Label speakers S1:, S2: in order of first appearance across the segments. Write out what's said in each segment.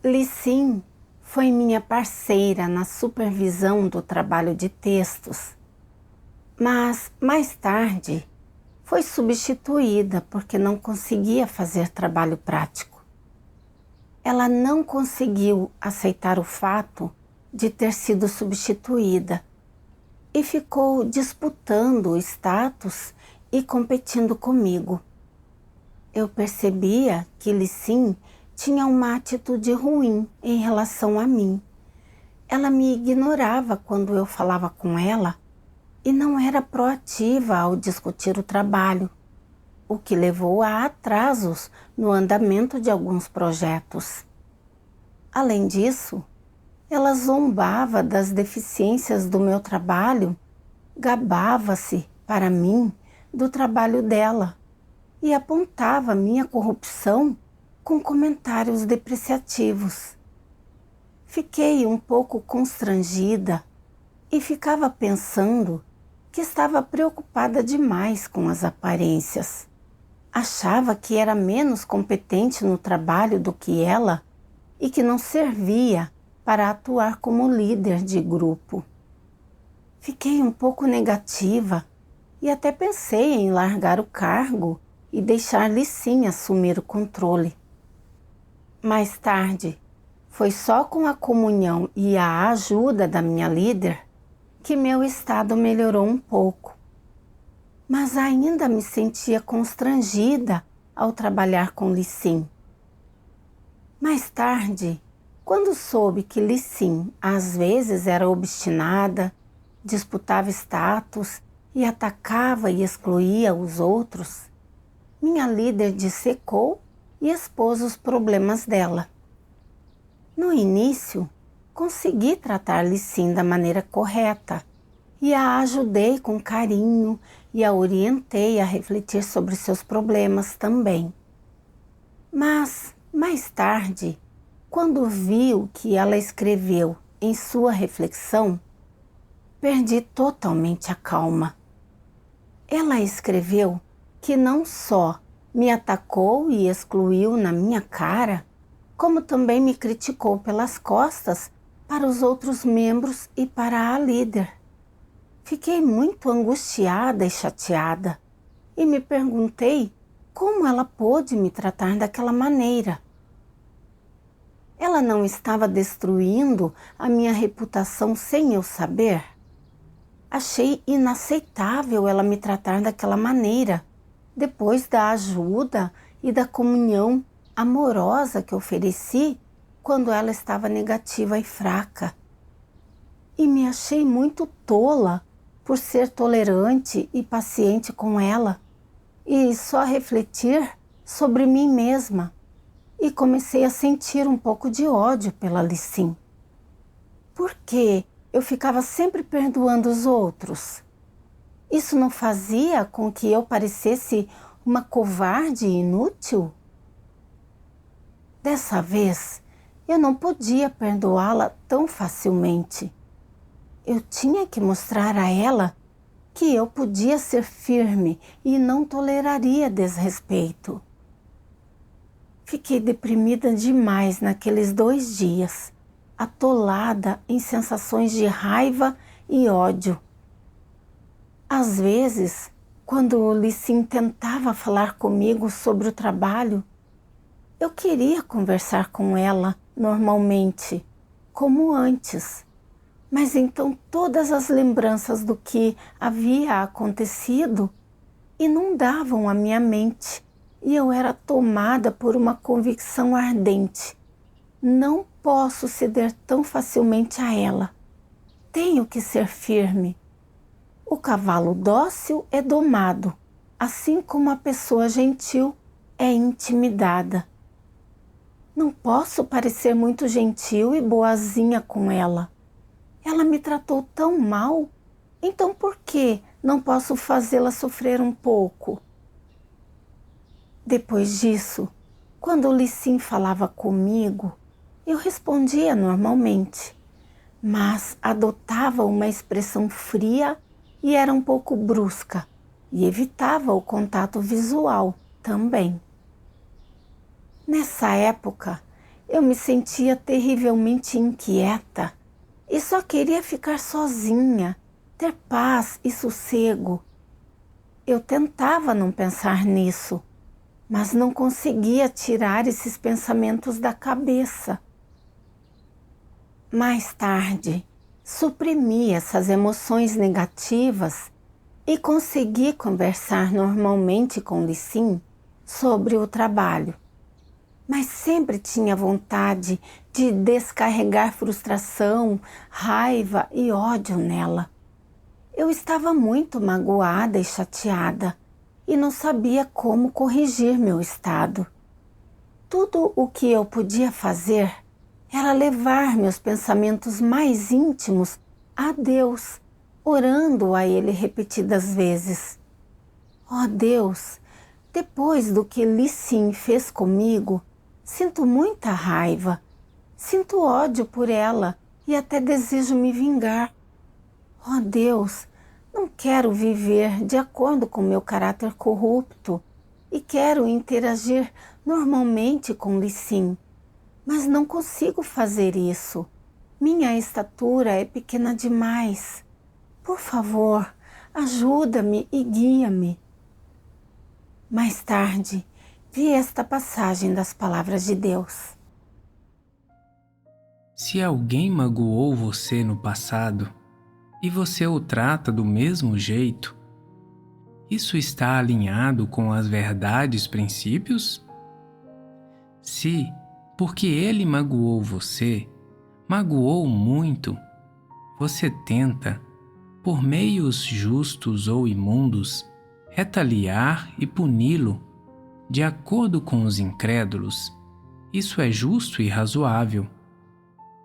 S1: Lissim foi minha parceira na supervisão do trabalho de textos, mas mais tarde foi substituída porque não conseguia fazer trabalho prático. Ela não conseguiu aceitar o fato de ter sido substituída e ficou disputando o status e competindo comigo. Eu percebia que Lissim tinha uma atitude ruim em relação a mim. Ela me ignorava quando eu falava com ela e não era proativa ao discutir o trabalho, o que levou a atrasos no andamento de alguns projetos. Além disso, ela zombava das deficiências do meu trabalho, gabava-se, para mim, do trabalho dela e apontava minha corrupção com comentários depreciativos. Fiquei um pouco constrangida e ficava pensando que estava preocupada demais com as aparências. Achava que era menos competente no trabalho do que ela e que não servia para atuar como líder de grupo. Fiquei um pouco negativa e até pensei em largar o cargo e deixar Lissim assumir o controle. Mais tarde, foi só com a comunhão e a ajuda da minha líder que meu estado melhorou um pouco. Mas ainda me sentia constrangida ao trabalhar com Lissim. Mais tarde, quando soube que Lissim às vezes era obstinada, disputava status e atacava e excluía os outros, minha líder dissecou e expôs os problemas dela. No início, consegui tratar Lissim da maneira correta e a ajudei com carinho e a orientei a refletir sobre seus problemas também. Mas, mais tarde, quando vi o que ela escreveu em sua reflexão, perdi totalmente a calma. Ela escreveu que não só me atacou e excluiu na minha cara, como também me criticou pelas costas para os outros membros e para a líder. Fiquei muito angustiada e chateada e me perguntei como ela pôde me tratar daquela maneira. Ela não estava destruindo a minha reputação sem eu saber? Achei inaceitável ela me tratar daquela maneira, depois da ajuda e da comunhão amorosa que ofereci quando ela estava negativa e fraca. E me achei muito tola por ser tolerante e paciente com ela e só refletir sobre mim mesma. E comecei a sentir um pouco de ódio pela Lissim. Por que eu ficava sempre perdoando os outros? Isso não fazia com que eu parecesse uma covarde e inútil? Dessa vez, eu não podia perdoá-la tão facilmente. Eu tinha que mostrar a ela que eu podia ser firme e não toleraria desrespeito. Fiquei deprimida demais naqueles 2 dias, atolada em sensações de raiva e ódio. Às vezes, quando Lissim tentava falar comigo sobre o trabalho, eu queria conversar com ela normalmente, como antes. Mas então todas as lembranças do que havia acontecido inundavam a minha mente e eu era tomada por uma convicção ardente. Não posso ceder tão facilmente a ela. Tenho que ser firme. O cavalo dócil é domado, assim como a pessoa gentil é intimidada. Não posso parecer muito gentil e boazinha com ela. Ela me tratou tão mal, então por que não posso fazê-la sofrer um pouco? Depois disso, quando Lissim falava comigo, eu respondia normalmente, mas adotava uma expressão fria e era um pouco brusca, e evitava o contato visual também. Nessa época, Eu me sentia terrivelmente inquieta e só queria ficar sozinha, ter paz e sossego. Eu tentava não pensar nisso, mas não conseguia tirar esses pensamentos da cabeça. Mais tarde, suprimi essas emoções negativas e consegui conversar normalmente com Lissim sobre o trabalho. Mas sempre tinha vontade de descarregar frustração, raiva e ódio nela. Eu estava muito magoada e chateada e não sabia como corrigir meu estado. Tudo o que eu podia fazer era levar meus pensamentos mais íntimos a Deus, orando a Ele repetidas vezes. Ó Deus, depois do que Lissim fez comigo, sinto muita raiva, sinto ódio por ela e até desejo me vingar. Ó Deus, não quero viver de acordo com meu caráter corrupto e quero interagir normalmente com Lissim, mas não consigo fazer isso. Minha estatura é pequena demais. Por favor, ajuda-me e guia-me. Mais tarde, vi esta passagem das palavras de Deus.
S2: Se alguém magoou você no passado e você o trata do mesmo jeito, isso está alinhado com as verdades princípios? Se, porque ele magoou você, magoou muito, você tenta, por meios justos ou imundos, retaliar e puni-lo, de acordo com os incrédulos, isso é justo e razoável,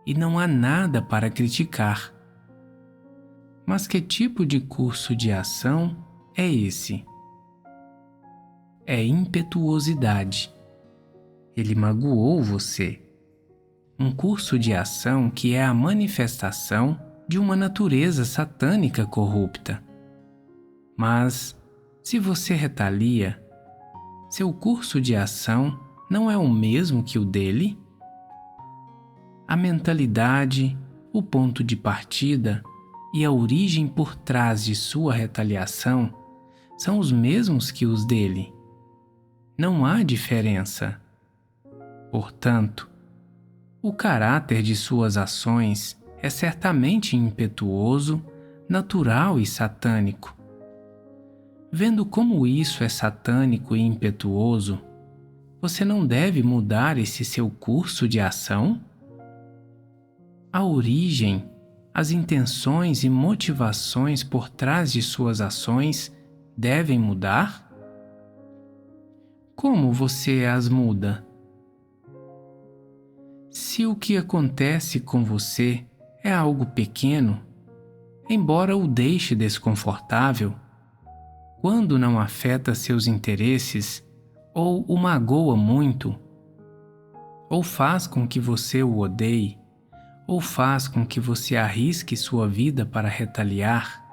S2: e não há nada para criticar. Mas que tipo de curso de ação é esse? É impetuosidade. Ele magoou você. Um curso de ação que é a manifestação de uma natureza satânica corrupta. Mas, se você retalia, seu curso de ação não é o mesmo que o dele? A mentalidade, o ponto de partida e a origem por trás de sua retaliação são os mesmos que os dele. Não há diferença. Portanto, o caráter de suas ações é certamente impetuoso, natural e satânico. Vendo como isso é satânico e impetuoso, você não deve mudar esse seu curso de ação? A origem, as intenções e motivações por trás de suas ações devem mudar? Como você as muda? Se o que acontece com você é algo pequeno, embora o deixe desconfortável, quando não afeta seus interesses ou o magoa muito, ou faz com que você o odeie, ou faz com que você arrisque sua vida para retaliar,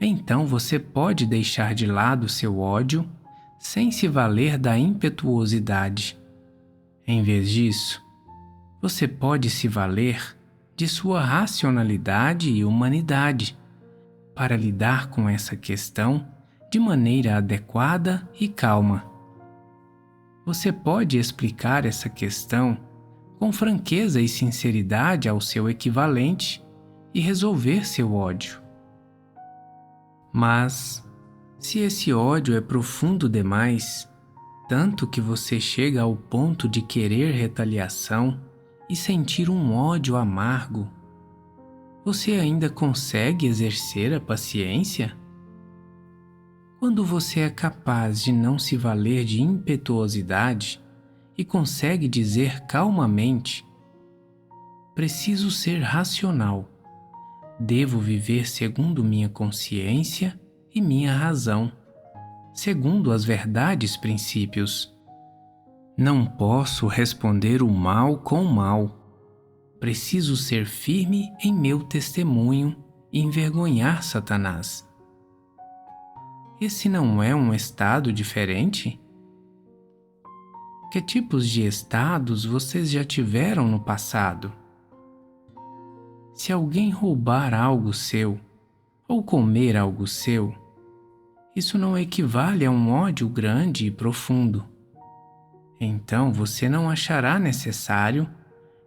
S2: então você pode deixar de lado seu ódio sem se valer da impetuosidade. Em vez disso, você pode se valer de sua racionalidade e humanidade para lidar com essa questão de maneira adequada e calma. Você pode explicar essa questão com franqueza e sinceridade ao seu equivalente e resolver seu ódio. Mas, se esse ódio é profundo demais, tanto que você chega ao ponto de querer retaliação e sentir um ódio amargo, você ainda consegue exercer a paciência? Quando você é capaz de não se valer de impetuosidade e consegue dizer calmamente: preciso ser racional, devo viver segundo minha consciência e minha razão, segundo as verdades princípios. Não posso responder o mal com o mal. Preciso ser firme em meu testemunho e envergonhar Satanás. Esse não é um estado diferente? Que tipos de estados vocês já tiveram no passado? Se alguém roubar algo seu ou comer algo seu, isso não equivale a um ódio grande e profundo. Então você não achará necessário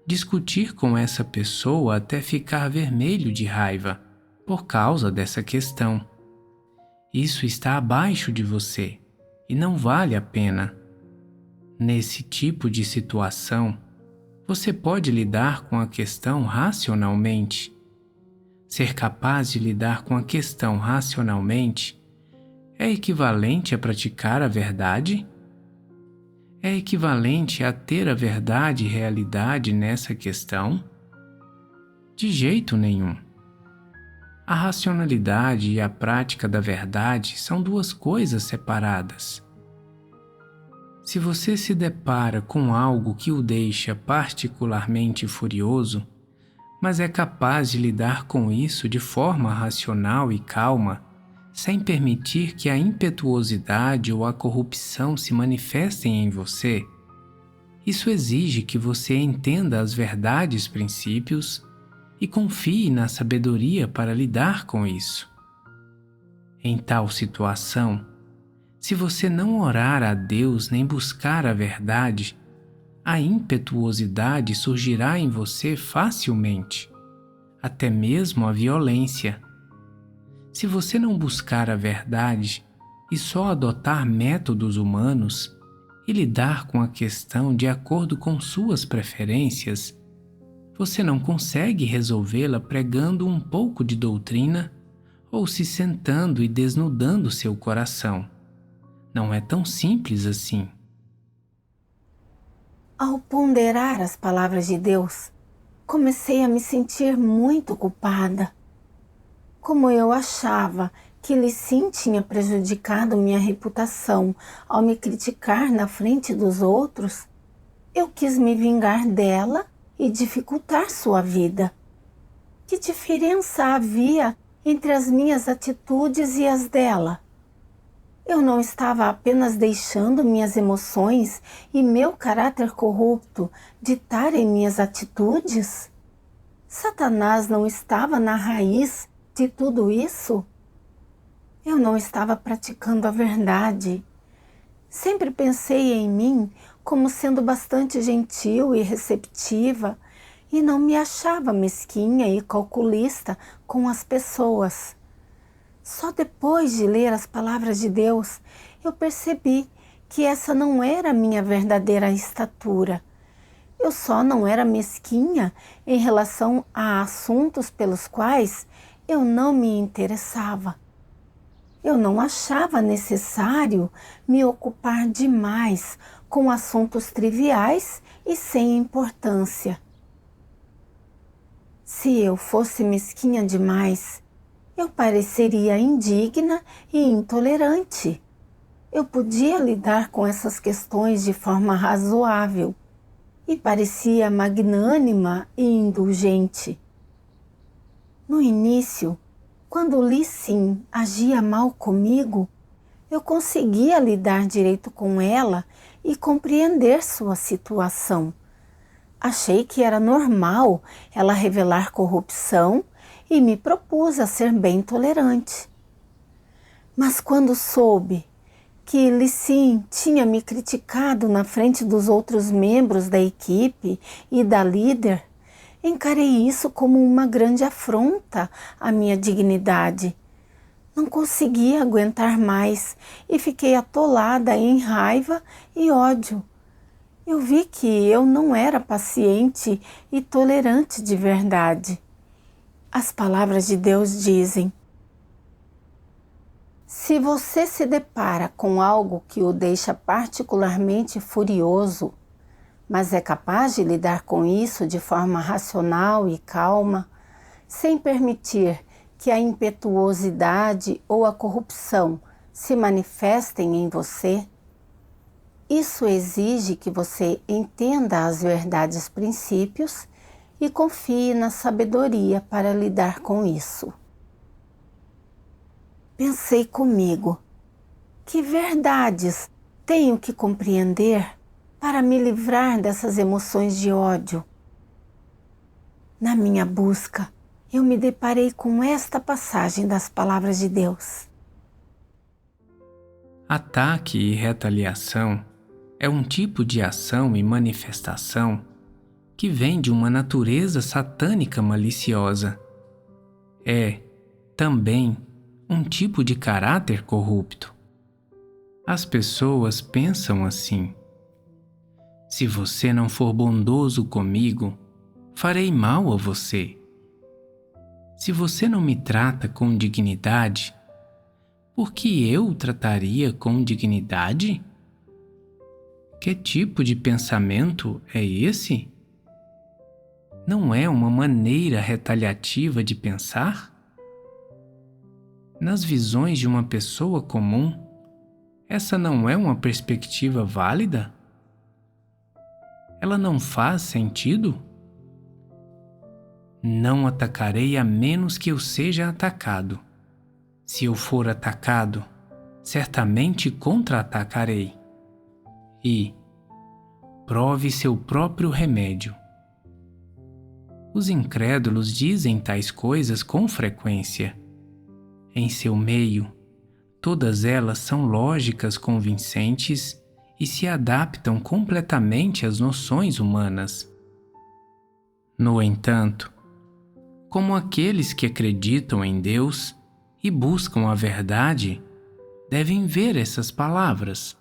S2: discutir com essa pessoa até ficar vermelho de raiva por causa dessa questão. Isso está abaixo de você e não vale a pena. Nesse tipo de situação, você pode lidar com a questão racionalmente. Ser capaz de lidar com a questão racionalmente é equivalente a praticar a verdade? É equivalente a ter a verdade e realidade nessa questão? De jeito nenhum. A racionalidade e a prática da verdade são duas coisas separadas. Se você se depara com algo que o deixa particularmente furioso, mas é capaz de lidar com isso de forma racional e calma, sem permitir que a impetuosidade ou a corrupção se manifestem em você, isso exige que você entenda as verdades, princípios e confie na sabedoria para lidar com isso. Em tal situação, se você não orar a Deus nem buscar a verdade, a impetuosidade surgirá em você facilmente, até mesmo a violência. Se você não buscar a verdade e só adotar métodos humanos e lidar com a questão de acordo com suas preferências, você não consegue resolvê-la pregando um pouco de doutrina ou se sentando e desnudando seu coração. Não é tão simples assim.
S1: Ao ponderar as palavras de Deus, comecei a me sentir muito culpada. Como eu achava que Lissim tinha prejudicado minha reputação ao me criticar na frente dos outros, eu quis me vingar dela e dificultar sua vida. Que diferença havia entre as minhas atitudes e as dela? Eu não estava apenas deixando minhas emoções e meu caráter corrupto ditarem minhas atitudes? Satanás não estava na raiz de tudo isso? Eu não estava praticando a verdade. Sempre pensei em mim como sendo bastante gentil e receptiva e não me achava mesquinha e calculista com as pessoas. Só depois de ler as palavras de Deus, eu percebi que essa não era a minha verdadeira estatura. Eu só não era mesquinha em relação a assuntos pelos quais eu não me interessava. Eu não achava necessário me ocupar demais com assuntos triviais e sem importância. Se eu fosse mesquinha demais, eu pareceria indigna e intolerante. Eu podia lidar com essas questões de forma razoável e parecia magnânima e indulgente. No início, quando Lissim agia mal comigo, eu conseguia lidar direito com ela e compreender sua situação. Achei que era normal ela revelar corrupção e me propus a ser bem tolerante. Mas quando soube que Lissim tinha me criticado na frente dos outros membros da equipe e da líder, encarei isso como uma grande afronta à minha dignidade. Não consegui aguentar mais e fiquei atolada em raiva e ódio. Eu vi que eu não era paciente e tolerante de verdade. As palavras de Deus dizem: se você se depara com algo que o deixa particularmente furioso, mas é capaz de lidar com isso de forma racional e calma, sem permitir que a impetuosidade ou a corrupção se manifestem em você, isso exige que você entenda as verdades princípios e confie na sabedoria para lidar com isso. Pensei comigo, que verdades tenho que compreender para me livrar dessas emoções de ódio. Na minha busca, eu me deparei com esta passagem das palavras de Deus.
S2: Ataque e retaliação é um tipo de ação e manifestação que vem de uma natureza satânica maliciosa. É, também, um tipo de caráter corrupto. As pessoas pensam assim: se você não for bondoso comigo, farei mal a você. Se você não me trata com dignidade, por que eu o trataria com dignidade? Que tipo de pensamento é esse? Não é uma maneira retaliativa de pensar? Nas visões de uma pessoa comum, essa não é uma perspectiva válida? Ela não faz sentido? Não atacarei a menos que eu seja atacado. Se eu for atacado, certamente contra-atacarei. E prove seu próprio remédio. Os incrédulos dizem tais coisas com frequência. Em seu meio, todas elas são lógicas convincentes e se adaptam completamente às noções humanas. No entanto, como aqueles que acreditam em Deus e buscam a verdade, devem ver essas palavras.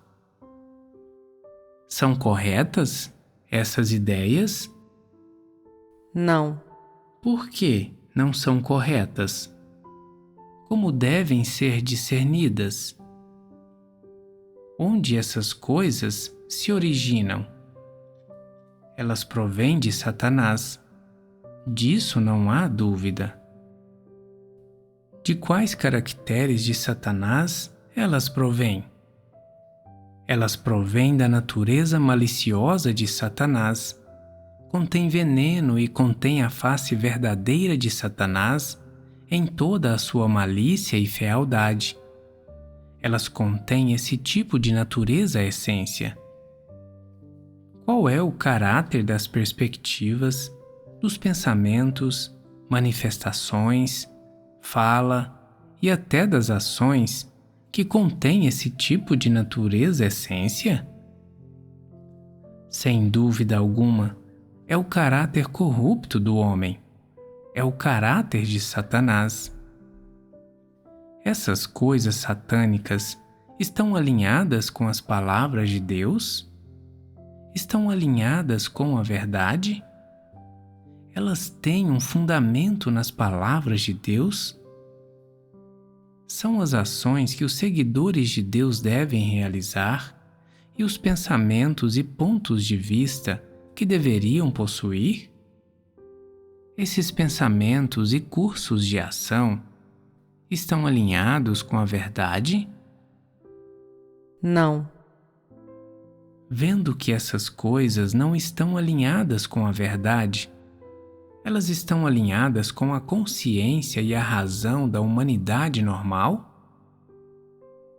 S2: São corretas essas ideias?
S3: Não.
S2: Por que não são corretas? Como devem ser discernidas? Onde essas coisas se originam? Elas provêm de Satanás. Disso não há dúvida. De quais caracteres de Satanás elas provêm? Elas provêm da natureza maliciosa de Satanás. Contém veneno e contém a face verdadeira de Satanás em toda a sua malícia e fealdade. Elas contêm esse tipo de natureza essência. Qual é o caráter das perspectivas, dos pensamentos, manifestações, fala e até das ações que contém esse tipo de natureza essência? Sem dúvida alguma, é o caráter corrupto do homem. É o caráter de Satanás. Essas coisas satânicas estão alinhadas com as palavras de Deus? Estão alinhadas com a verdade? Elas têm um fundamento nas palavras de Deus? São as ações que os seguidores de Deus devem realizar e os pensamentos e pontos de vista que deveriam possuir? Esses pensamentos e cursos de ação estão alinhados com a verdade?
S3: Não.
S2: Vendo que essas coisas não estão alinhadas com a verdade, elas estão alinhadas com a consciência e a razão da humanidade normal?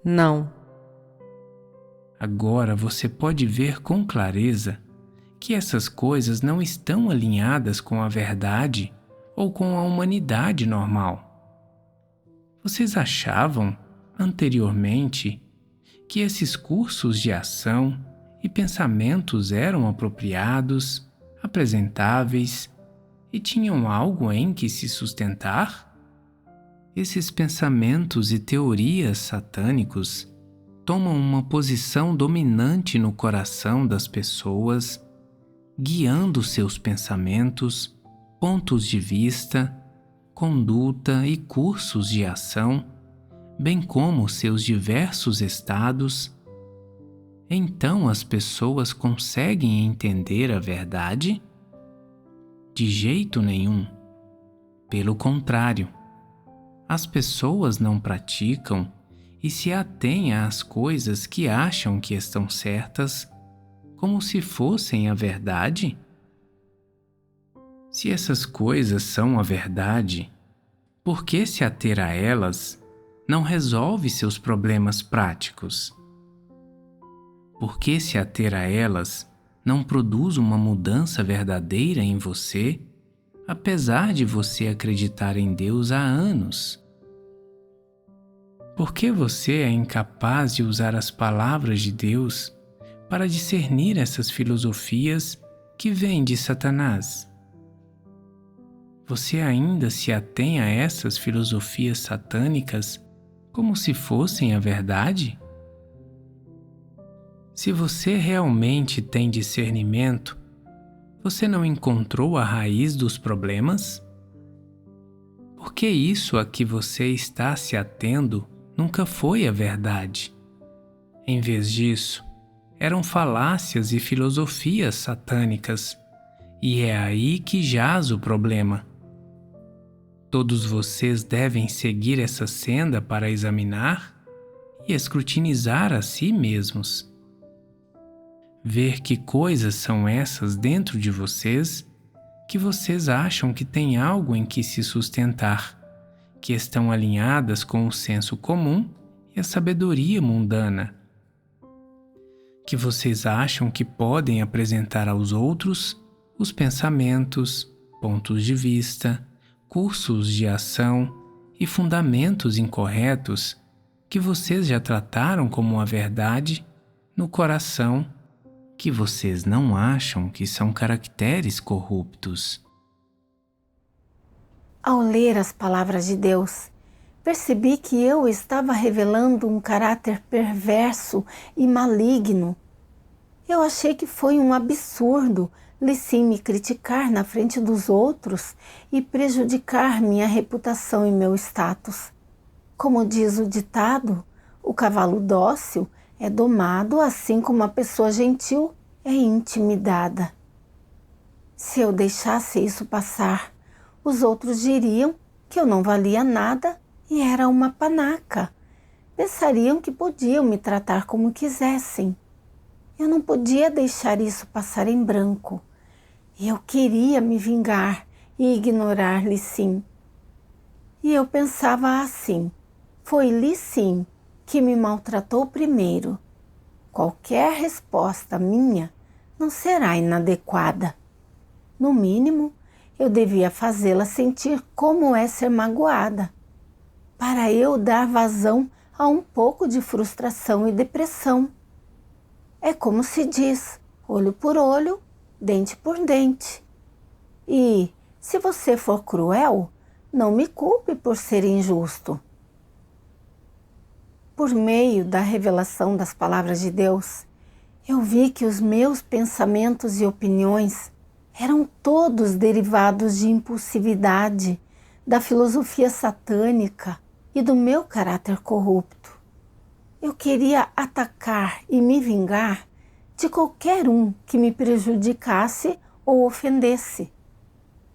S3: Não.
S2: Agora você pode ver com clareza que essas coisas não estão alinhadas com a verdade ou com a humanidade normal. Vocês achavam, anteriormente, que esses cursos de ação e pensamentos eram apropriados, apresentáveis e tinham algo em que se sustentar? Esses pensamentos e teorias satânicos tomam uma posição dominante no coração das pessoas, guiando seus pensamentos, pontos de vista, conduta e cursos de ação, bem como seus diversos estados. Então as pessoas conseguem entender a verdade? De jeito nenhum. Pelo contrário, as pessoas não praticam e se atêm às coisas que acham que estão certas, como se fossem a verdade? Se essas coisas são a verdade, por que se ater a elas não resolve seus problemas práticos? Por que se ater a elas não produz uma mudança verdadeira em você, apesar de você acreditar em Deus há anos? Por que você é incapaz de usar as palavras de Deus para discernir essas filosofias que vêm de Satanás? Você ainda se atém a essas filosofias satânicas como se fossem a verdade? Se você realmente tem discernimento, você não encontrou a raiz dos problemas? Porque isso a que você está se atendo nunca foi a verdade. Em vez disso, eram falácias e filosofias satânicas, e é aí que jaz o problema. Todos vocês devem seguir essa senda para examinar e escrutinizar a si mesmos. Ver que coisas são essas dentro de vocês que vocês acham que têm algo em que se sustentar, que estão alinhadas com o senso comum e a sabedoria mundana, que vocês acham que podem apresentar aos outros os pensamentos, pontos de vista, cursos de ação e fundamentos incorretos que vocês já trataram como a verdade no coração, que vocês não acham que são caracteres corruptos.
S1: Ao ler as palavras de Deus, percebi que eu estava revelando um caráter perverso e maligno. Eu achei que foi um absurdo Lissim me criticar na frente dos outros e prejudicar minha reputação e meu status. Como diz o ditado, o cavalo dócil é domado assim como a pessoa gentil é intimidada. Se eu deixasse isso passar, os outros diriam que eu não valia nada e era uma panaca. Pensariam que podiam me tratar como quisessem. Eu não podia deixar isso passar em branco. Eu queria me vingar e ignorar Lissim. E eu pensava assim: foi Lissim que me maltratou primeiro. Qualquer resposta minha não será inadequada. No mínimo, eu devia fazê-la sentir como é ser magoada, para eu dar vazão a um pouco de frustração e depressão. É como se diz, olho por olho, dente por dente. E, se você for cruel, não me culpe por ser injusto. Por meio da revelação das palavras de Deus, eu vi que os meus pensamentos e opiniões eram todos derivados de impulsividade, da filosofia satânica e do meu caráter corrupto. Eu queria atacar e me vingar de qualquer um que me prejudicasse ou ofendesse.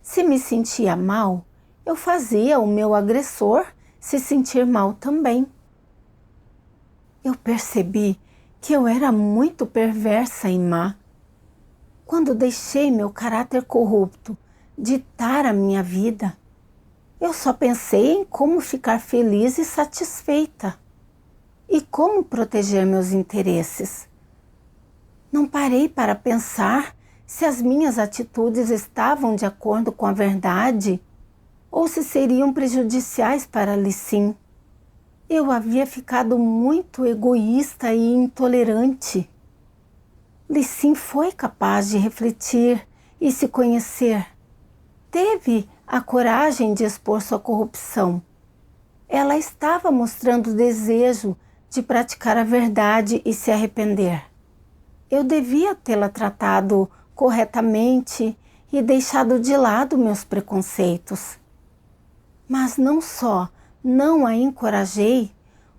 S1: Se me sentia mal, eu fazia o meu agressor se sentir mal também. Eu percebi que eu era muito perversa e má. Quando deixei meu caráter corrupto ditar a minha vida, eu só pensei em como ficar feliz e satisfeita e como proteger meus interesses. Não parei para pensar se as minhas atitudes estavam de acordo com a verdade ou se seriam prejudiciais para Lissim. Eu havia ficado muito egoísta e intolerante. Lissim foi capaz de refletir e se conhecer. Teve a coragem de expor sua corrupção. Ela estava mostrando desejo de praticar a verdade e se arrepender. Eu devia tê-la tratado corretamente e deixado de lado meus preconceitos. Mas não só não a encorajei,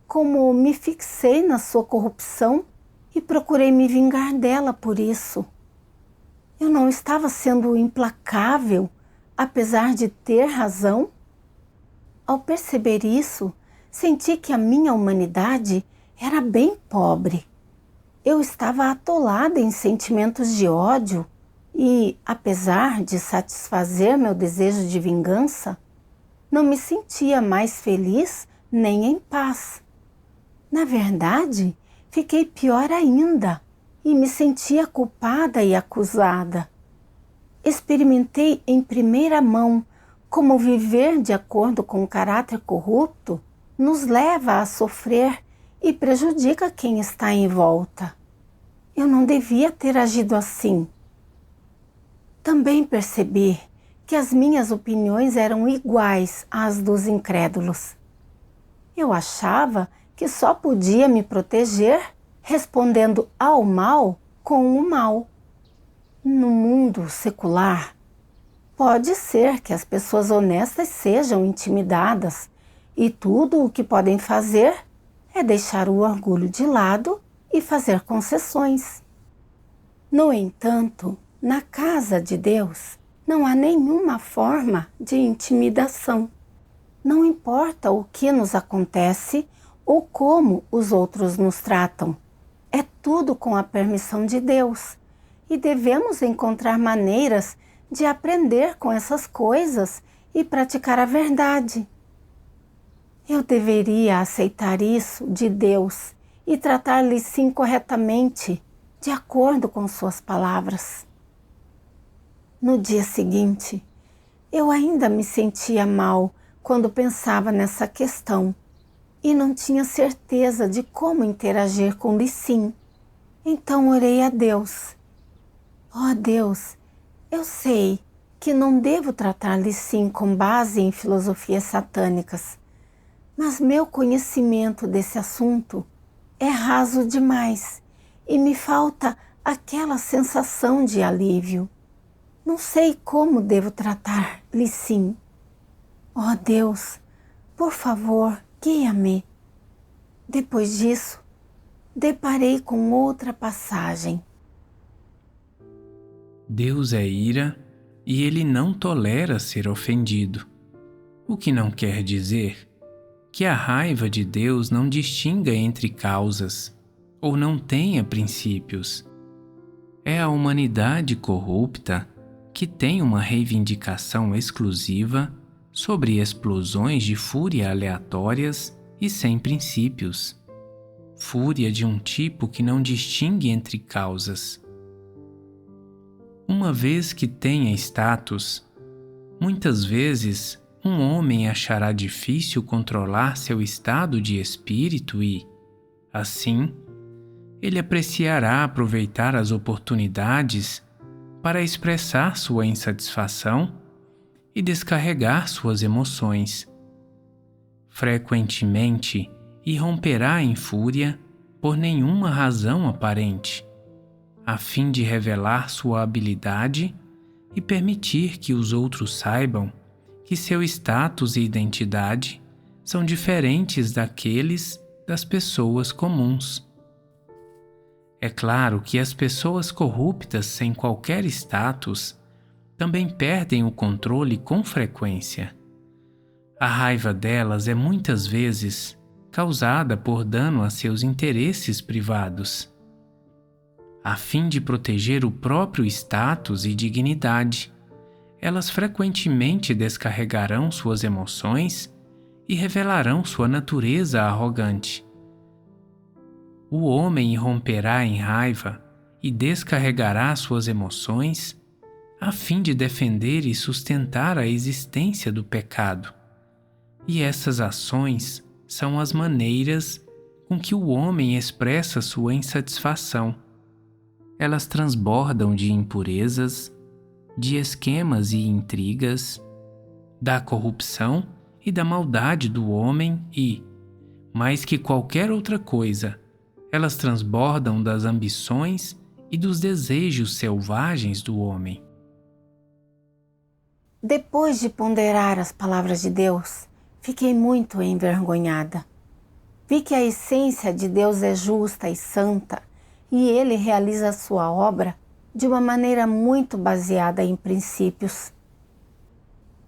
S1: como me fixei na sua corrupção e procurei me vingar dela por isso. Eu não estava sendo implacável, apesar de ter razão? Ao perceber isso, senti que a minha humanidade era bem pobre. Eu estava atolada em sentimentos de ódio e, apesar de satisfazer meu desejo de vingança, não me sentia mais feliz nem em paz. Na verdade, fiquei pior ainda e me sentia culpada e acusada. Experimentei em primeira mão como viver de acordo com o caráter corrupto nos leva a sofrer e prejudica quem está em volta. Eu não devia ter agido assim. Também percebi que as minhas opiniões eram iguais às dos incrédulos. Eu achava que só podia me proteger respondendo ao mal com o mal. No mundo secular, pode ser que as pessoas honestas sejam intimidadas e tudo o que podem fazer é deixar o orgulho de lado e fazer concessões. No entanto, na casa de Deus, não há nenhuma forma de intimidação. Não importa o que nos acontece ou como os outros nos tratam. É tudo com a permissão de Deus e devemos encontrar maneiras de aprender com essas coisas e praticar a verdade. Eu deveria aceitar isso de Deus e tratar-lhe sim corretamente, de acordo com suas palavras. No dia seguinte, eu ainda me sentia mal quando pensava nessa questão e não tinha certeza de como interagir com Lissim. Então orei a Deus. Ó Deus, eu sei que não devo tratar Lissim com base em filosofias satânicas, mas meu conhecimento desse assunto é raso demais e me falta aquela sensação de alívio. Não sei como devo tratar Lissim. Ó Deus, por favor, guia-me. Depois disso, deparei com outra passagem.
S2: Deus é ira e ele não tolera ser ofendido, o que não quer dizer que a raiva de Deus não distinga entre causas ou não tenha princípios. É a humanidade corrupta que tem uma reivindicação exclusiva sobre explosões de fúria aleatórias e sem princípios. Fúria de um tipo que não distingue entre causas. Uma vez que tenha status, muitas vezes um homem achará difícil controlar seu estado de espírito e, assim, ele apreciará aproveitar as oportunidades para expressar sua insatisfação e descarregar suas emoções. Frequentemente, irromperá em fúria por nenhuma razão aparente, a fim de revelar sua habilidade e permitir que os outros saibam que seu status e identidade são diferentes daqueles das pessoas comuns. É claro que as pessoas corruptas sem qualquer status também perdem o controle com frequência. A raiva delas é muitas vezes causada por dano a seus interesses privados. A fim de proteger o próprio status e dignidade, elas frequentemente descarregarão suas emoções e revelarão sua natureza arrogante. O homem irromperá em raiva e descarregará suas emoções a fim de defender e sustentar a existência do pecado. E essas ações são as maneiras com que o homem expressa sua insatisfação. Elas transbordam de impurezas, de esquemas e intrigas, da corrupção e da maldade do homem e, mais que qualquer outra coisa, elas transbordam das ambições e dos desejos selvagens do homem.
S1: Depois de ponderar as palavras de Deus, fiquei muito envergonhada. Vi que a essência de Deus é justa e santa e Ele realiza a sua obra de uma maneira muito baseada em princípios.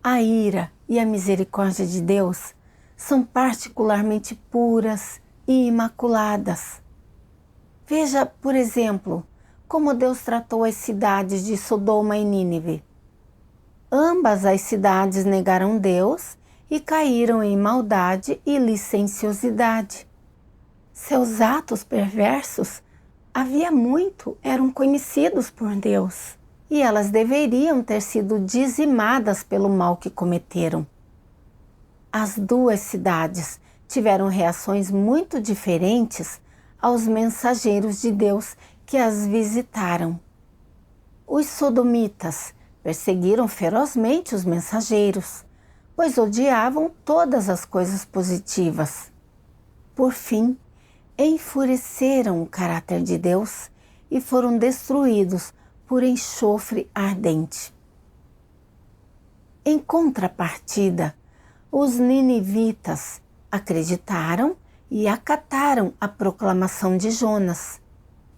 S1: A ira e a misericórdia de Deus são particularmente puras e imaculadas. Veja, por exemplo, como Deus tratou as cidades de Sodoma e Nínive. Ambas as cidades negaram Deus e caíram em maldade e licenciosidade. Seus atos perversos havia muito eram conhecidos por Deus e elas deveriam ter sido dizimadas pelo mal que cometeram. As duas cidades tiveram reações muito diferentes aos mensageiros de Deus que as visitaram. Os sodomitas perseguiram ferozmente os mensageiros, pois odiavam todas as coisas positivas. Por fim, enfureceram o caráter de Deus e foram destruídos por enxofre ardente. Em contrapartida, os ninivitas acreditaram e acataram a proclamação de Jonas,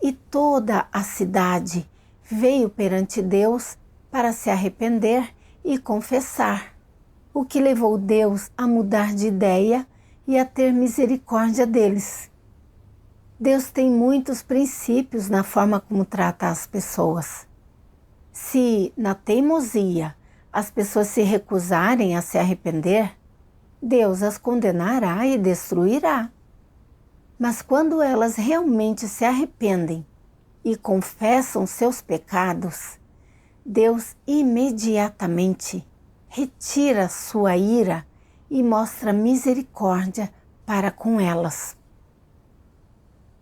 S1: e toda a cidade veio perante Deus para se arrepender e confessar, o que levou Deus a mudar de ideia e a ter misericórdia deles. Deus tem muitos princípios na forma como trata as pessoas. Se, na teimosia, as pessoas se recusarem a se arrepender, Deus as condenará e destruirá. Mas quando elas realmente se arrependem e confessam seus pecados, Deus imediatamente retira sua ira e mostra misericórdia para com elas.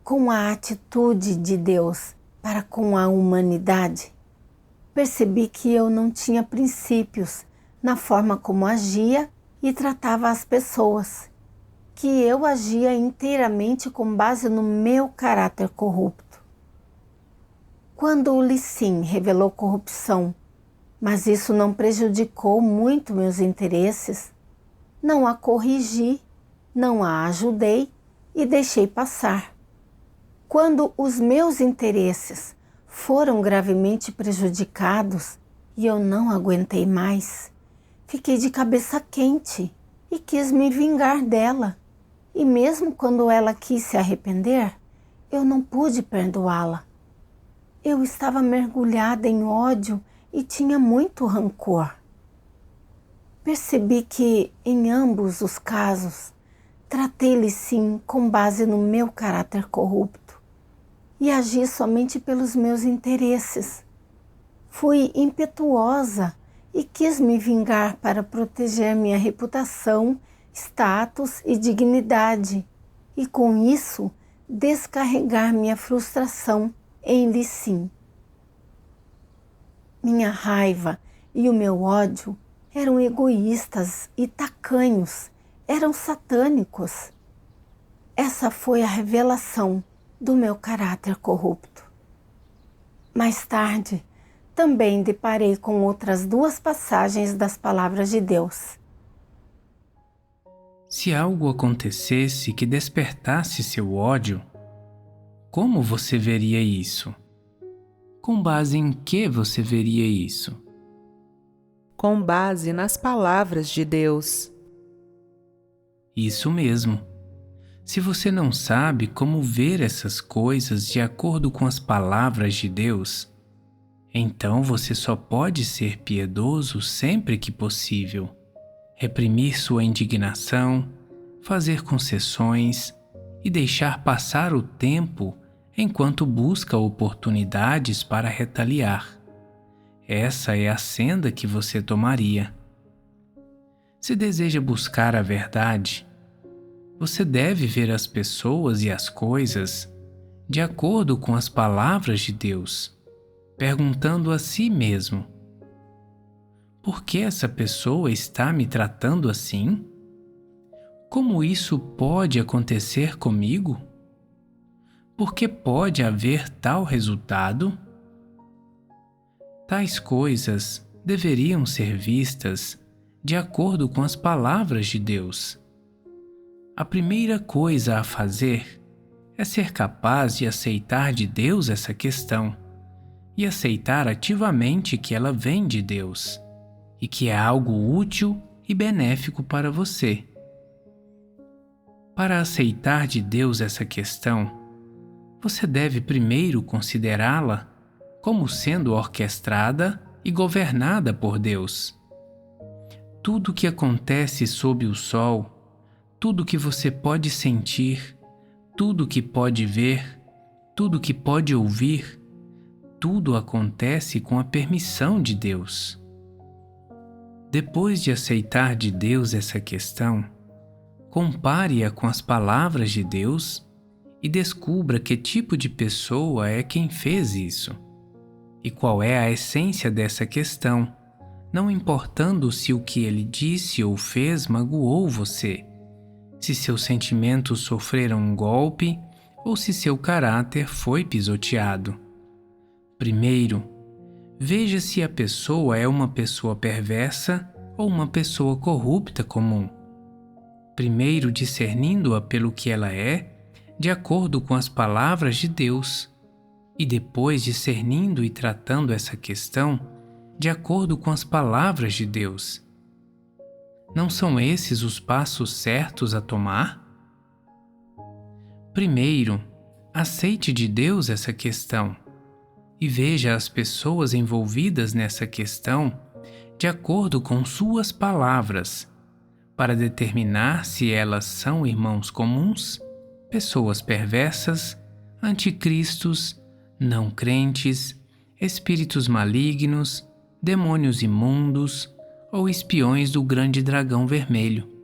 S1: Com a atitude de Deus para com a humanidade, percebi que eu não tinha princípios na forma como agia e tratava as pessoas, que eu agia inteiramente com base no meu caráter corrupto. Quando o Lissim revelou corrupção, mas isso não prejudicou muito meus interesses, não a corrigi, não a ajudei e deixei passar. Quando os meus interesses foram gravemente prejudicados e eu não aguentei mais, fiquei de cabeça quente e quis me vingar dela. E mesmo quando ela quis se arrepender, eu não pude perdoá-la. Eu estava mergulhada em ódio e tinha muito rancor. Percebi que, em ambos os casos, tratei-lhe sim com base no meu caráter corrupto e agi somente pelos meus interesses. Fui impetuosa e quis me vingar para proteger minha reputação, status e dignidade, e com isso descarregar minha frustração em Lissim. Minha raiva e o meu ódio eram egoístas e tacanhos, eram satânicos. Essa foi a revelação do meu caráter corrupto. Mais tarde, também deparei com outras duas passagens das palavras de Deus.
S2: Se algo acontecesse que despertasse seu ódio, como você veria isso? Com base em que você veria isso?
S3: Com base nas palavras de Deus.
S2: Isso mesmo. Se você não sabe como ver essas coisas de acordo com as palavras de Deus, então você só pode ser piedoso sempre que possível, reprimir sua indignação, fazer concessões e deixar passar o tempo enquanto busca oportunidades para retaliar. Essa é a senda que você tomaria. Se deseja buscar a verdade, você deve ver as pessoas e as coisas de acordo com as palavras de Deus, perguntando a si mesmo: por que essa pessoa está me tratando assim? Como isso pode acontecer comigo? Por que pode haver tal resultado? Tais coisas deveriam ser vistas de acordo com as palavras de Deus. A primeira coisa a fazer é ser capaz de aceitar de Deus essa questão e aceitar ativamente que ela vem de Deus e que é algo útil e benéfico para você. Para aceitar de Deus essa questão, você deve primeiro considerá-la como sendo orquestrada e governada por Deus. Tudo o que acontece sob o sol, tudo o que você pode sentir, tudo o que pode ver, tudo que pode ouvir, tudo acontece com a permissão de Deus. Depois de aceitar de Deus essa questão, compare-a com as palavras de Deus e descubra que tipo de pessoa é quem fez isso e qual é a essência dessa questão, não importando se o que ele disse ou fez magoou você, se seus sentimentos sofreram um golpe ou se seu caráter foi pisoteado. Primeiro, veja se a pessoa é uma pessoa perversa ou uma pessoa corrupta comum. Primeiro, discernindo-a pelo que ela é, de acordo com as palavras de Deus, e depois discernindo e tratando essa questão de acordo com as palavras de Deus. Não são esses os passos certos a tomar? Primeiro, aceite de Deus essa questão e veja as pessoas envolvidas nessa questão de acordo com suas palavras, para determinar se elas são irmãos comuns, pessoas perversas, anticristos, não crentes, espíritos malignos, demônios imundos ou espiões do grande dragão vermelho.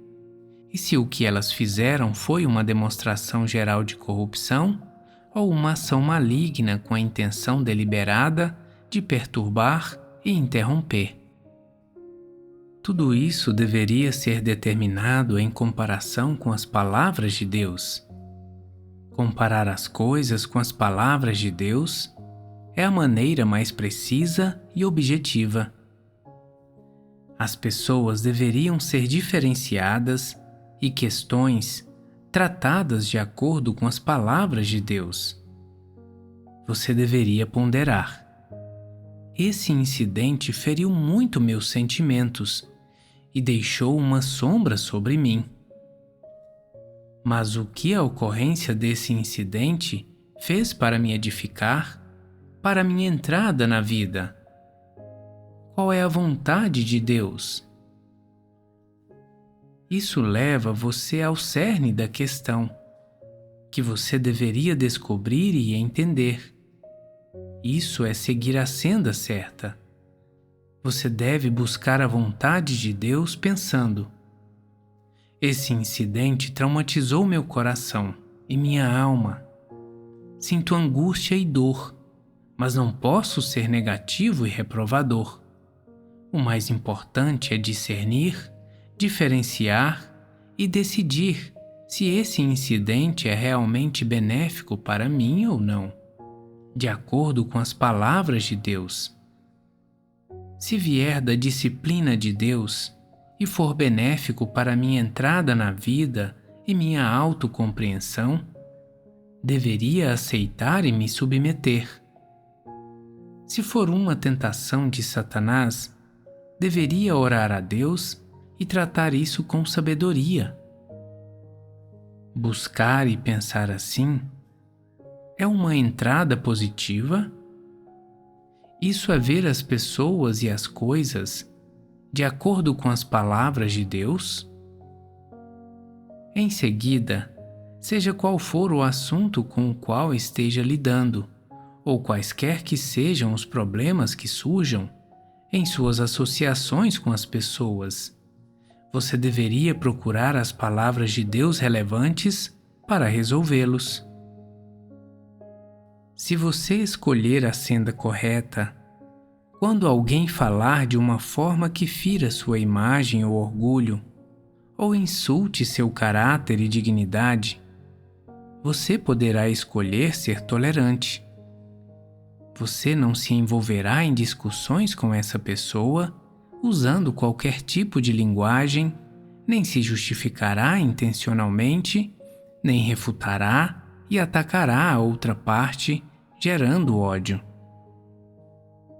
S2: E se o que elas fizeram foi uma demonstração geral de corrupção ou uma ação maligna com a intenção deliberada de perturbar e interromper. Tudo isso deveria ser determinado em comparação com as palavras de Deus. Comparar as coisas com as palavras de Deus é a maneira mais precisa e objetiva. As pessoas deveriam ser diferenciadas e questões tratadas de acordo com as palavras de Deus. Você deveria ponderar: esse incidente feriu muito meus sentimentos e deixou uma sombra sobre mim. Mas o que a ocorrência desse incidente fez para me edificar, para minha entrada na vida? Qual é a vontade de Deus? Isso leva você ao cerne da questão, que você deveria descobrir e entender. Isso é seguir a senda certa. Você deve buscar a vontade de Deus pensando: esse incidente traumatizou meu coração e minha alma. Sinto angústia e dor, mas não posso ser negativo e reprovador. O mais importante é discernir, diferenciar e decidir se esse incidente é realmente benéfico para mim ou não, de acordo com as palavras de Deus. Se vier da disciplina de Deus e for benéfico para minha entrada na vida e minha autocompreensão, deveria aceitar e me submeter. Se for uma tentação de Satanás, deveria orar a Deus e tratar isso com sabedoria. Buscar e pensar assim é uma entrada positiva? Isso é ver as pessoas e as coisas de acordo com as palavras de Deus? Em seguida, seja qual for o assunto com o qual esteja lidando, ou quaisquer que sejam os problemas que surjam em suas associações com as pessoas, você deveria procurar as palavras de Deus relevantes para resolvê-los. Se você escolher a senda correta, quando alguém falar de uma forma que fira sua imagem ou orgulho, ou insulte seu caráter e dignidade, você poderá escolher ser tolerante. Você não se envolverá em discussões com essa pessoa usando qualquer tipo de linguagem, nem se justificará intencionalmente, nem refutará e atacará a outra parte, gerando ódio.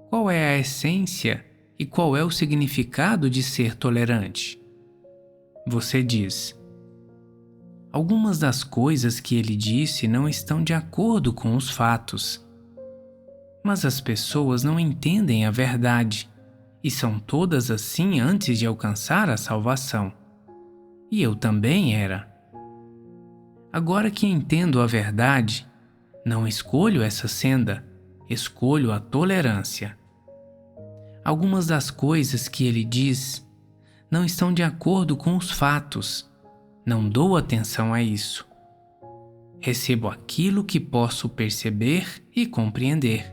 S2: Qual é a essência e qual é o significado de ser tolerante? Você diz: algumas das coisas que ele disse não estão de acordo com os fatos. Mas as pessoas não entendem a verdade, e são todas assim antes de alcançar a salvação. E eu também era. Agora que entendo a verdade, Não escolho essa senda, escolho a tolerância. Algumas das coisas que ele diz não estão de acordo com os fatos. Não dou atenção a isso. Recebo aquilo que posso perceber e compreender.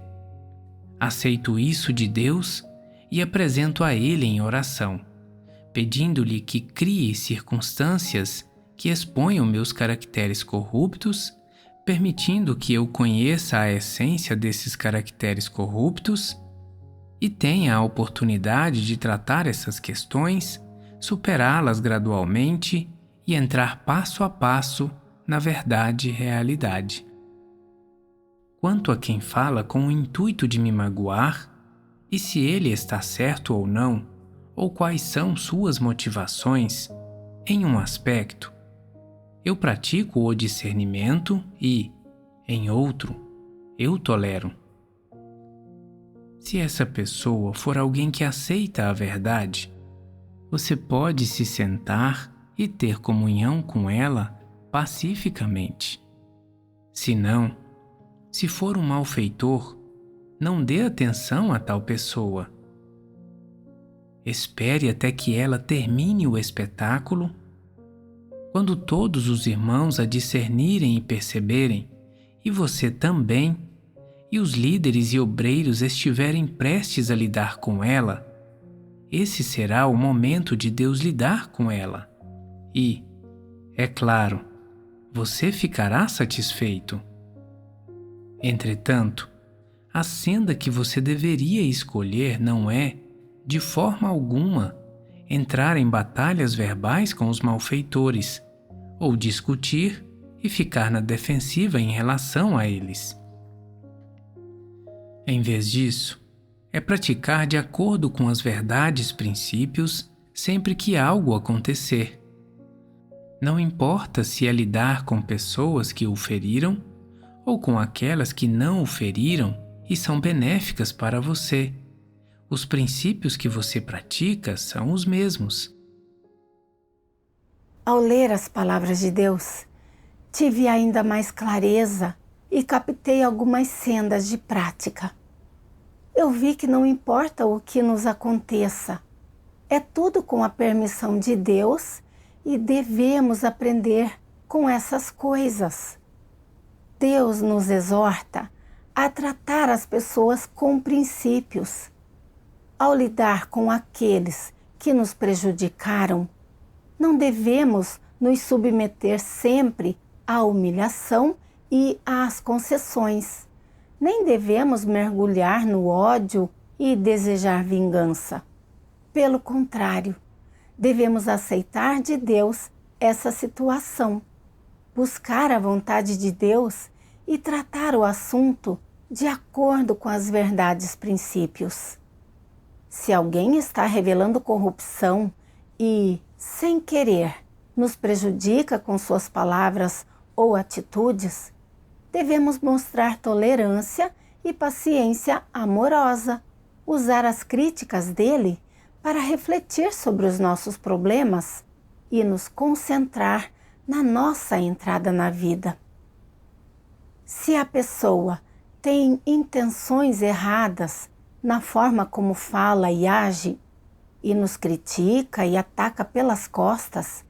S2: Aceito isso de Deus e apresento a Ele em oração, pedindo-lhe que crie circunstâncias que exponham meus caracteres corruptos, permitindo que eu conheça a essência desses caracteres corruptos e tenha a oportunidade de tratar essas questões, superá-las gradualmente e entrar passo a passo na verdade e realidade. Quanto a quem fala com o intuito de me magoar, e se ele está certo ou não, ou quais são suas motivações, em um aspecto, eu pratico o discernimento e, em outro, eu tolero. Se essa pessoa for alguém que aceita a verdade, você pode se sentar e ter comunhão com ela pacificamente. Se não, se for um malfeitor, não dê atenção a tal pessoa. Espere até que ela termine o espetáculo. Quando todos os irmãos a discernirem e perceberem, e você também, e os líderes e obreiros estiverem prestes a lidar com ela, esse será o momento de Deus lidar com ela. E, é claro, você ficará satisfeito. Entretanto, a senda que você deveria escolher não é, de forma alguma, entrar em batalhas verbais com os malfeitores, ou discutir e ficar na defensiva em relação a eles. Em vez disso, é praticar de acordo com as verdades princípios sempre que algo acontecer. Não importa se é lidar com pessoas que o feriram ou com aquelas que não o feriram e são benéficas para você. Os princípios que você pratica são os mesmos.
S1: Ao ler as palavras de Deus, tive ainda mais clareza e captei algumas sendas de prática. Eu vi que não importa o que nos aconteça, é tudo com a permissão de Deus e devemos aprender com essas coisas. Deus nos exorta a tratar as pessoas com princípios. Ao lidar com aqueles que nos prejudicaram, não devemos nos submeter sempre à humilhação e às concessões. Nem devemos mergulhar no ódio e desejar vingança. Pelo contrário, devemos aceitar de Deus essa situação, buscar a vontade de Deus e tratar o assunto de acordo com as verdades princípios. Se alguém está revelando corrupção e, sem querer, nos prejudica com suas palavras ou atitudes, devemos mostrar tolerância e paciência amorosa, usar as críticas dele para refletir sobre os nossos problemas e nos concentrar na nossa entrada na vida. Se a pessoa tem intenções erradas na forma como fala e age, e nos critica e ataca pelas costas,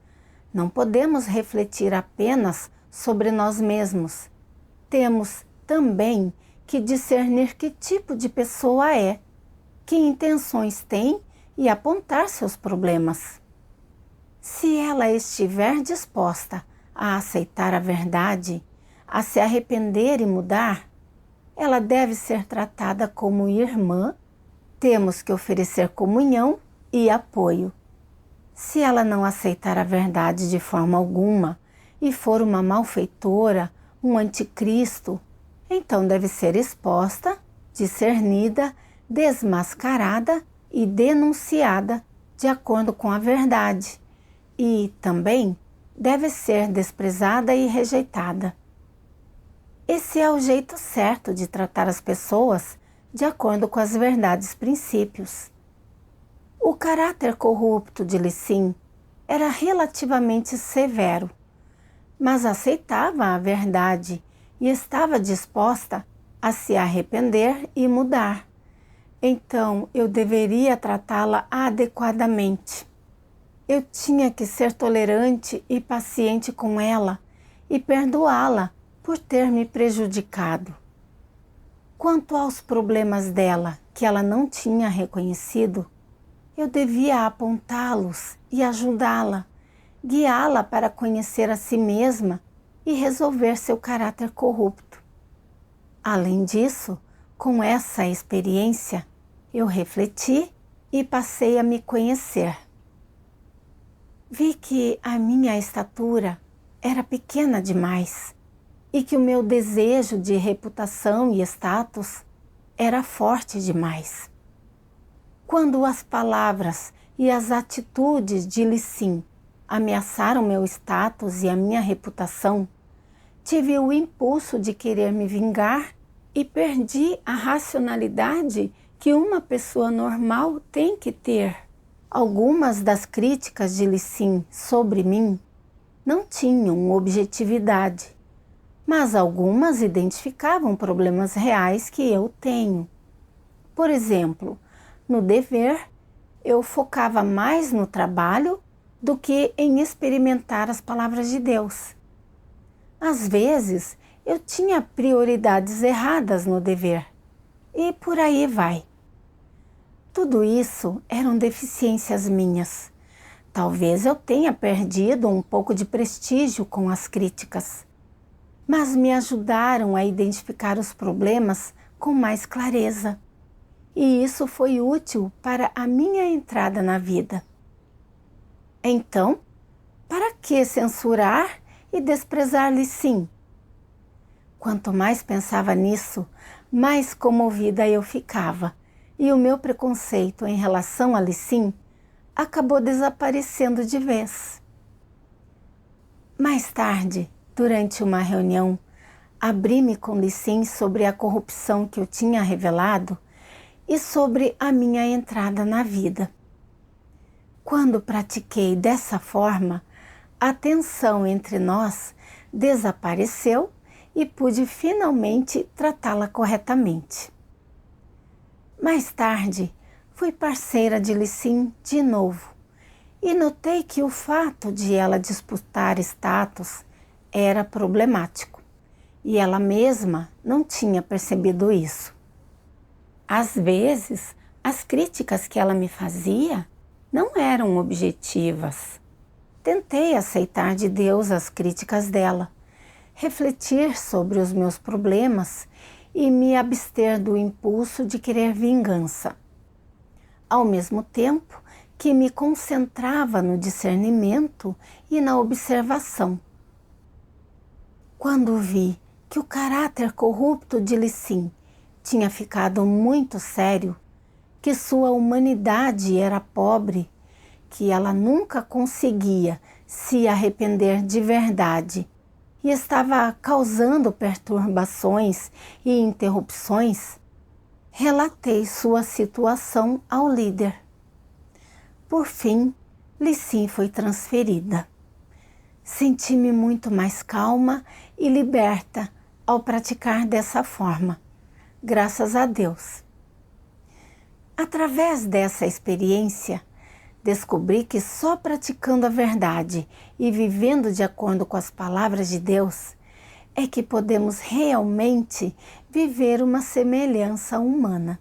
S1: não podemos refletir apenas sobre nós mesmos. Temos também que discernir que tipo de pessoa é, que intenções tem e apontar seus problemas. Se ela estiver disposta a aceitar a verdade, a se arrepender e mudar, ela deve ser tratada como irmã. Temos que oferecer comunhão e apoio. Se ela não aceitar a verdade de forma alguma e for uma malfeitora, um anticristo, então deve ser exposta, discernida, desmascarada e denunciada de acordo com a verdade, e também deve ser desprezada e rejeitada. Esse é o jeito certo de tratar as pessoas de acordo com as verdades princípios. O caráter corrupto de Lissim era relativamente severo, mas aceitava a verdade e estava disposta a se arrepender e mudar. Então eu deveria tratá-la adequadamente. Eu tinha que ser tolerante e paciente com ela e perdoá-la por ter me prejudicado. Quanto aos problemas dela que ela não tinha reconhecido, eu devia apontá-los e ajudá-la, guiá-la para conhecer a si mesma e resolver seu caráter corrupto. Além disso, com essa experiência, eu refleti e passei a me conhecer. Vi que a minha estatura era pequena demais e que o meu desejo de reputação e status era forte demais. Quando as palavras e as atitudes de Lissim ameaçaram meu status e a minha reputação, tive o impulso de querer me vingar e perdi a racionalidade que uma pessoa normal tem que ter. Algumas das críticas de Lissim sobre mim não tinham objetividade, mas algumas identificavam problemas reais que eu tenho. Por exemplo, no dever, eu focava mais no trabalho do que em experimentar as palavras de Deus. Às vezes, eu tinha prioridades erradas no dever, e por aí vai. Tudo isso eram deficiências minhas. Talvez eu tenha perdido um pouco de prestígio com as críticas, mas me ajudaram a identificar os problemas com mais clareza. E isso foi útil para a minha entrada na vida. Então, para que censurar e desprezar Lissim? Quanto mais pensava nisso, mais comovida eu ficava, e o meu preconceito em relação a Lissim acabou desaparecendo de vez. Mais tarde, durante uma reunião, abri-me com Lissim sobre a corrupção que eu tinha revelado e sobre a minha entrada na vida. Quando pratiquei dessa forma, a tensão entre nós desapareceu e pude finalmente tratá-la corretamente. Mais tarde, fui parceira de Lissim de novo e notei que o fato de ela disputar status era problemático e ela mesma não tinha percebido isso. Às vezes, as críticas que ela me fazia não eram objetivas. Tentei aceitar de Deus as críticas dela, refletir sobre os meus problemas e me abster do impulso de querer vingança, ao mesmo tempo que me concentrava no discernimento e na observação. Quando vi que o caráter corrupto de Lissim tinha ficado muito sério, que sua humanidade era pobre, que ela nunca conseguia se arrepender de verdade e estava causando perturbações e interrupções, relatei sua situação ao líder. Por fim, Lissim foi transferida. Senti-me muito mais calma e liberta ao praticar dessa forma, graças a Deus. Através dessa experiência, descobri que só praticando a verdade e vivendo de acordo com as palavras de Deus é que podemos realmente viver uma semelhança humana.